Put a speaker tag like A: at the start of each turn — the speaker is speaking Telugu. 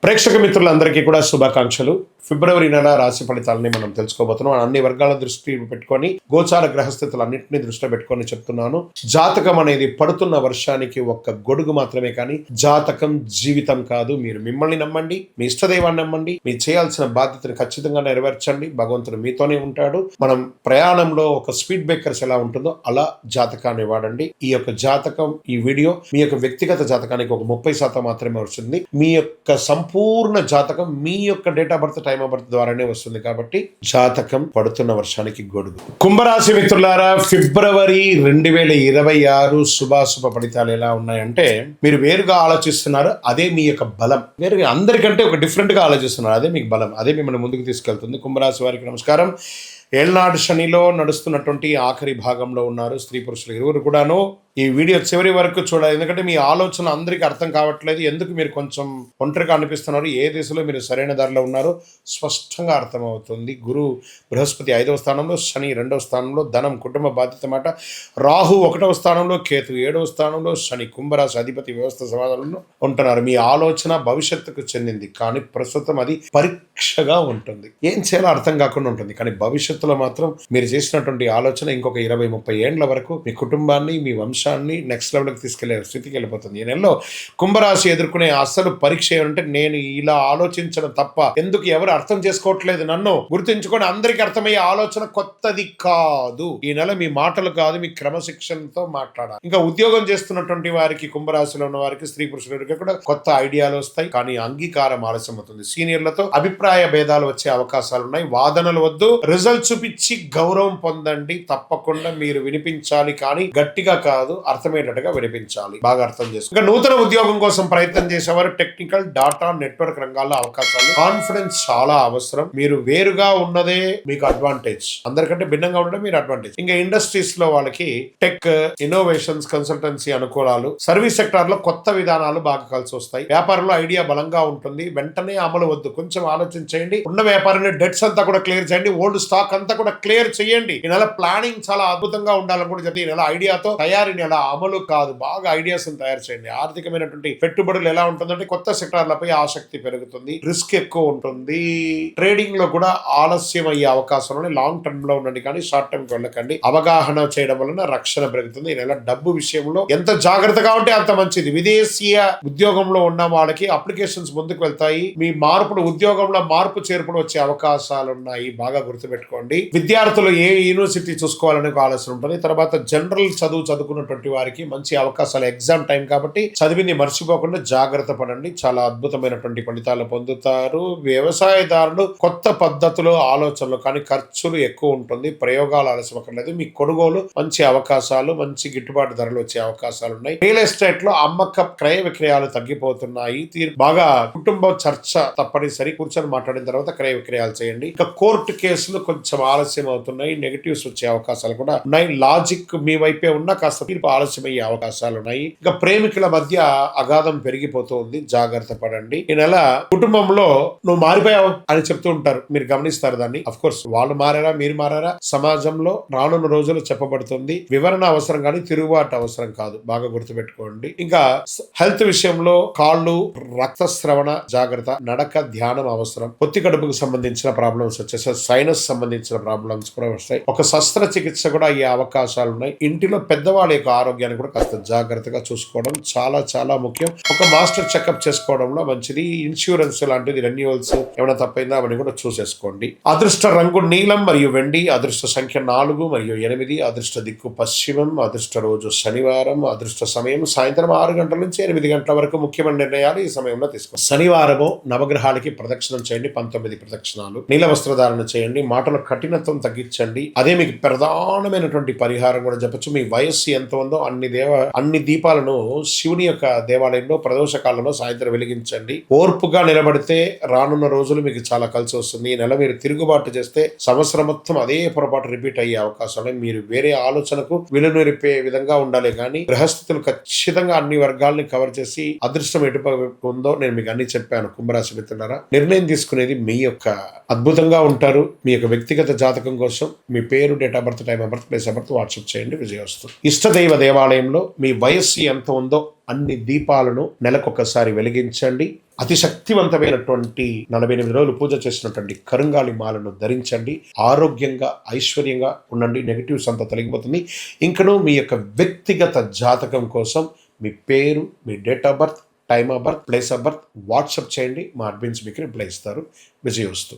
A: ప్రేక్షక మిత్రులందరికీ కూడా శుభాకాంక్షలు. ఫిబ్రవరి నెల రాశి ఫలితాలని మనం తెలుసుకోబోతున్నాం. అన్ని వర్గాల దృష్టి పెట్టుకొని గోచార గ్రహస్థితులన్నింటినీ దృష్టిలో పెట్టుకొని చెప్తున్నాను. జాతకం అనేది పడుతున్న వర్షానికి ఒక్క గొడుగు మాత్రమే, కానీ జాతకం జీవితం కాదు. మీరు మిమ్మల్ని నమ్మండి, మీ ఇష్టదైవాన్ని నమ్మండి, మీరు చేయాల్సిన బాధ్యతను ఖచ్చితంగా నెరవేర్చండి. భగవంతుడు మీతోనే ఉంటాడు. మనం ప్రయాణంలో ఒక స్పీడ్ బ్రేకర్స్ ఎలా ఉంటుందో అలా జాతకాన్ని వాడండి. ఈ యొక్క జాతకం, ఈ వీడియో మీ యొక్క వ్యక్తిగత జాతకానికి ఒక 30% మాత్రమే వస్తుంది. మీ యొక్క సంపూర్ణ జాతకం మీ యొక్క date of birth, time of birth ద్వారానే వస్తుంది. కాబట్టి జాతకం పడుతున్న వర్షానికి గొడుగు. కుంభరాశి మిత్రులారా, ఫిబ్రవరి 2026 శుభాశుభ ఫలితాలు ఎలా ఉన్నాయంటే, మీరు వేరుగా ఆలోచిస్తున్నారు, అదే మీ యొక్క బలం. వేరుగా అందరికంటే ఒక డిఫరెంట్ గా ఆలోచిస్తున్నారు, అదే మీకు బలం, అదే మిమ్మల్ని ముందుకు తీసుకెళ్తుంది. కుంభరాశి వారికి నమస్కారం. ఏళ్నాడు శనిలో నడుస్తున్నటువంటి ఆఖరి భాగంలో ఉన్నారు స్త్రీ పురుషులు ఇరువురు కూడాను. ఈ వీడియో చివరి వరకు చూడాలి, ఎందుకంటే మీ ఆలోచన అందరికీ అర్థం కావట్లేదు. ఎందుకు మీరు కొంచెం ఒంటరిగా అనిపిస్తున్నారు, ఏ దిశలో మీరు సరైన దారిలో ఉన్నారో స్పష్టంగా అర్థమవుతుంది. గురు బృహస్పతి 5వ స్థానంలో, శని 2వ స్థానంలో, ధనం కుటుంబ బాధ్యత మాట. రాహు 1వ స్థానంలో, కేతు 7వ స్థానంలో, శని కుంభరాశి అధిపతి వ్యవస్థ సమాధానంలో ఉంటున్నారు. మీ ఆలోచన భవిష్యత్తుకు చెందింది, కానీ ప్రస్తుతం అది పరీక్షగా ఉంటుంది. ఏం చేయాలో అర్థం కాకుండా ఉంటుంది. కానీ భవిష్యత్తులో మాత్రం మీరు చేసినటువంటి ఆలోచన ఇంకొక 20-30 ఏండ్ల వరకు మీ కుటుంబాన్ని, మీ వంశ నెక్స్ట్ లెవెల్కి తీసుకెళ్లే స్థితికి వెళ్ళిపోతుంది. ఈ నెలలో కుంభరాశి ఎదుర్కొనే అసలు పరీక్ష ఏమంటే, నేను ఇలా ఆలోచించడం తప్ప ఎందుకు ఎవరు అర్థం చేసుకోవట్లేదు నన్ను గుర్తుంచుకొని అందరికీ అర్థమయ్యే ఆలోచన కొత్తది కాదు. ఈ నెల మీ మాటలు కాదు, మీ క్రమశిక్షణతో మాట్లాడాలి. ఇంకా ఉద్యోగం చేస్తున్నటువంటి వారికి, కుంభరాశిలో ఉన్న వారికి, స్త్రీ పురుషులకి కూడా కొత్త ఐడియాలు వస్తాయి, కానీ అంగీకారం ఆలస్యం అవుతుంది. సీనియర్లతో అభిప్రాయ భేదాలు వచ్చే అవకాశాలు ఉన్నాయి. వాదనలు వద్దు, రిజల్ట్ చూపించి గౌరవం పొందండి. తప్పకుండా మీరు వినిపించాలి, కానీ గట్టిగా కాదు, అర్థమయ్యేటట్టుగా వినిపించాలి. బాగా అర్థం చేసుకో. ఇంకా నూతన ఉద్యోగం కోసం ప్రయత్నం చేసేవారు టెక్నికల్, డాటా, నెట్వర్క్ రంగాల్లో అవకాశాలు. కాన్ఫిడెన్స్ చాలా అవసరం. మీరు వేరుగా ఉన్నదే మీకు అడ్వాంటేజ్, అందరికంటే భిన్నంగా ఉండడం మీరు అడ్వాంటేజ్. ఇంకా ఇండస్ట్రీస్ లో వాళ్ళకి టెక్, ఇన్నోవేషన్స్, కన్సల్టెన్సీ అనుకూలాలు. సర్వీస్ సెక్టార్ లో కొత్త విధానాలు బాగా కలిసి వస్తాయి. వ్యాపారంలో ఐడియా బలంగా ఉంటుంది. వెంటనే అమలు వద్దు, కొంచెం ఆలోచించేయండి. ఉన్న వ్యాపారాన్ని డెట్స్ అంతా కూడా క్లియర్ చేయండి. ఓల్డ్ స్టాక్ అంతా కూడా క్లియర్ చేయండి. ఈ నెల ప్లానింగ్ చాలా అద్భుతంగా ఉండాలని కూడా చెప్తే, ఈ నెల ఐడియాతో తయారీ నెల, అమలు కాదు. బాగా ఐడియాస్ తయారు చేయండి. ఆర్థికమైనటువంటి పెట్టుబడులు ఎలా ఉంటుందంటే, కొత్త సెక్టార్లపై ఆసక్తి పెరుగుతుంది, రిస్క్ ఎక్కువ ఉంటుంది. ట్రేడింగ్ లో కూడా ఆలస్యం అయ్యే అవకాశం ఉంది. లాంగ్ టర్మ్ లో ఉండండి, కానీ షార్ట్ టర్మ్ కి వెళ్ళకండి. అవగాహన చేయడం వలన రక్షణ పెరుగుతుంది. ఈ నెల డబ్బు విషయంలో ఎంత జాగ్రత్తగా ఉంటే అంత మంచిది. విదేశీయ ఉద్యోగంలో ఉన్న వాళ్ళకి అప్లికేషన్స్ ముందుకు వెళ్తాయి. మీ ఉద్యోగంలో మార్పు చేర్పులు వచ్చే అవకాశాలు ఉన్నాయి. బాగా గుర్తుపెట్టుకోండి. విద్యార్థులు ఏ యూనివర్సిటీ చూసుకోవాలనే ఆలోచన ఉంటుంది. తర్వాత జనరల్ చదువుకున్నటువంటి వారికి మంచి అవకాశాలు. ఎగ్జామ్ టైం కాబట్టి చదివింది మర్చిపోకుండా జాగ్రత్త పడండి. చాలా అద్భుతమైనటువంటి ఫలితాలు పొందుతారు. వ్యవసాయదారులు కొత్త పద్ధతులు, ఆలోచనలు, కానీ ఖర్చులు ఎక్కువ ఉంటుంది. ప్రయోగాలు ఆలస్యం అక్కర్లేదు. మీ కొనుగోలు మంచి అవకాశాలు, మంచి గిట్టుబాటు ధరలు వచ్చే అవకాశాలు ఉన్నాయి. రియల్ ఎస్టేట్ లో అమ్మక క్రయ విక్రయాలు తగ్గిపోతున్నాయి. బాగా కుటుంబ చర్చ తప్పనిసరి. కూర్చొని మాట్లాడిన తర్వాత క్రయ విక్రయాలు చేయండి. ఇంకా కోర్టు కేసులు కొంచెం ఆలస్యం అవుతున్నాయి. నెగటివ్స్ వచ్చే అవకాశాలు కూడా ఉన్నాయి. లాజిక్ మీ వైపే ఉన్న కాస్త తీర్పు ఆలస్యమయ్యే అవకాశాలు ఉన్నాయి. ఇంకా ప్రేమికుల మధ్య అగాధం పెరిగిపోతుంది. జాగ్రత్త పడండి. ఈ నెల కుటుంబంలో నువ్వు మారిపోయావు అని చెప్తూ ఉంటారు, మీరు గమనిస్తారు దాన్ని. అఫ్ కోర్స్ వాళ్ళు మారారా, మీరు మారారా, సమాజంలో రానున్న రోజులు చెప్పబడుతుంది. వివరణ అవసరం కానీ తిరుగుబాటు అవసరం కాదు. బాగా గుర్తుపెట్టుకోండి. ఇంకా హెల్త్ విషయంలో కాళ్ళు, రక్తస్రవణ జాగ్రత్త. నడక, ధ్యానం అవసరం. పొత్తి కడుపుకు సంబంధించిన ప్రాబ్లమ్స్ వచ్చేసాయి. సైనస్ సంబంధించిన ప్రాబ్లమ్స్ కూడా వస్తాయి. ఒక శస్త్రచికిత్స కూడా అయ్యే అవకాశాలు ఉన్నాయి. ఇంటిలో పెద్దవాళ్ళ యొక్క ఆరోగ్యాన్ని కూడా కాస్త జాగ్రత్తగా చూసుకోవడం చాలా చాలా ముఖ్యం. ఒక మాస్టర్ చెకప్ చేసుకోవడంలో మంచిది. ఇన్సూరెన్స్ లాంటిది, రెన్యువల్స్ ఏమైనా తప్పైందా అవన్నీ కూడా చూసేసుకోండి. అదృష్ట రంగు నీలం మరియు వెండి. అదృష్ట సంఖ్య 4 మరియు 8. అదృష్ట దిక్కు పశ్చిమం. అదృష్ట రోజు శనివారం. అదృష్ట సమయం సాయంత్రం 6 గంటల నుంచి 8 గంటల వరకు. ముఖ్యమైన నిర్ణయాలు ఈ సమయంలో తీసుకోండి. శనివారము నవగ్రహాలకి ప్రదక్షిణం చేయండి. 19 ప్రదక్షిణాలు. నీల వస్త్రధారణ చేయండి. మాటల కఠినత్వం తగ్గించండి. అదే మీకు ప్రధానమైనటువంటి పరిహారం కూడా చెప్పచ్చు. మీ వయస్సు ఎంత ఉందో అన్ని దీపాలను శివుని యొక్క దేవాలయంలో ప్రదోష కాలంలో సాయంత్రం వెలిగించండి. ఓర్పుగా నిలబడితే రానున్న రోజులు మీకు చాలా కలిసి వస్తుంది. ఈ నెల మీరు తిరుగుబాటు చేస్తే సంవత్సరం మొత్తం అదే పొరపాటు రిపీట్ అయ్యే అవకాశాలు. మీరు వేరే ఆలోచనకు విలువరిపే విధంగా ఉండాలి, కానీ గ్రహస్థితులు ఖచ్చితంగా అన్ని వర్గాల్ని కవర్ చేసి అదృష్టం ఎటుపైపు ఉందో నేను మీకు అన్ని చెప్పాను. కుంభరాశి మిత్రులారా, నిర్ణయం తీసుకునేది మీ యొక్క. అద్భుతంగా ఉంటారు. మీ యొక్క వ్యక్తిగత జాతకం కోసం మీ పేరు, date of birth, time of birth, place of birth WhatsApp చేయండి. విజయవస్తు. ఇష్టదైవం ఇష్టదైవ దేవాలయంలో మీ వయస్సు ఎంత ఉందో అన్ని దీపాలను నెలకొకసారి వెలిగించండి. అతి శక్తివంతమైనటువంటి 48 రోజులు పూజ చేసినటువంటి కరుంగాలి మాలను ధరించండి. ఆరోగ్యంగా ఐశ్వర్యంగా ఉండండి. నెగిటివ్స్ అంతా తొలగిపోతుంది. ఇంకనూ మీ యొక్క వ్యక్తిగత జాతకం కోసం మీ పేరు, మీ date of birth, time of birth, place of birth WhatsApp చేయండి. మా అడ్మిన్స్ మీకు రిప్లై ఇస్తారు. విజయోస్తు.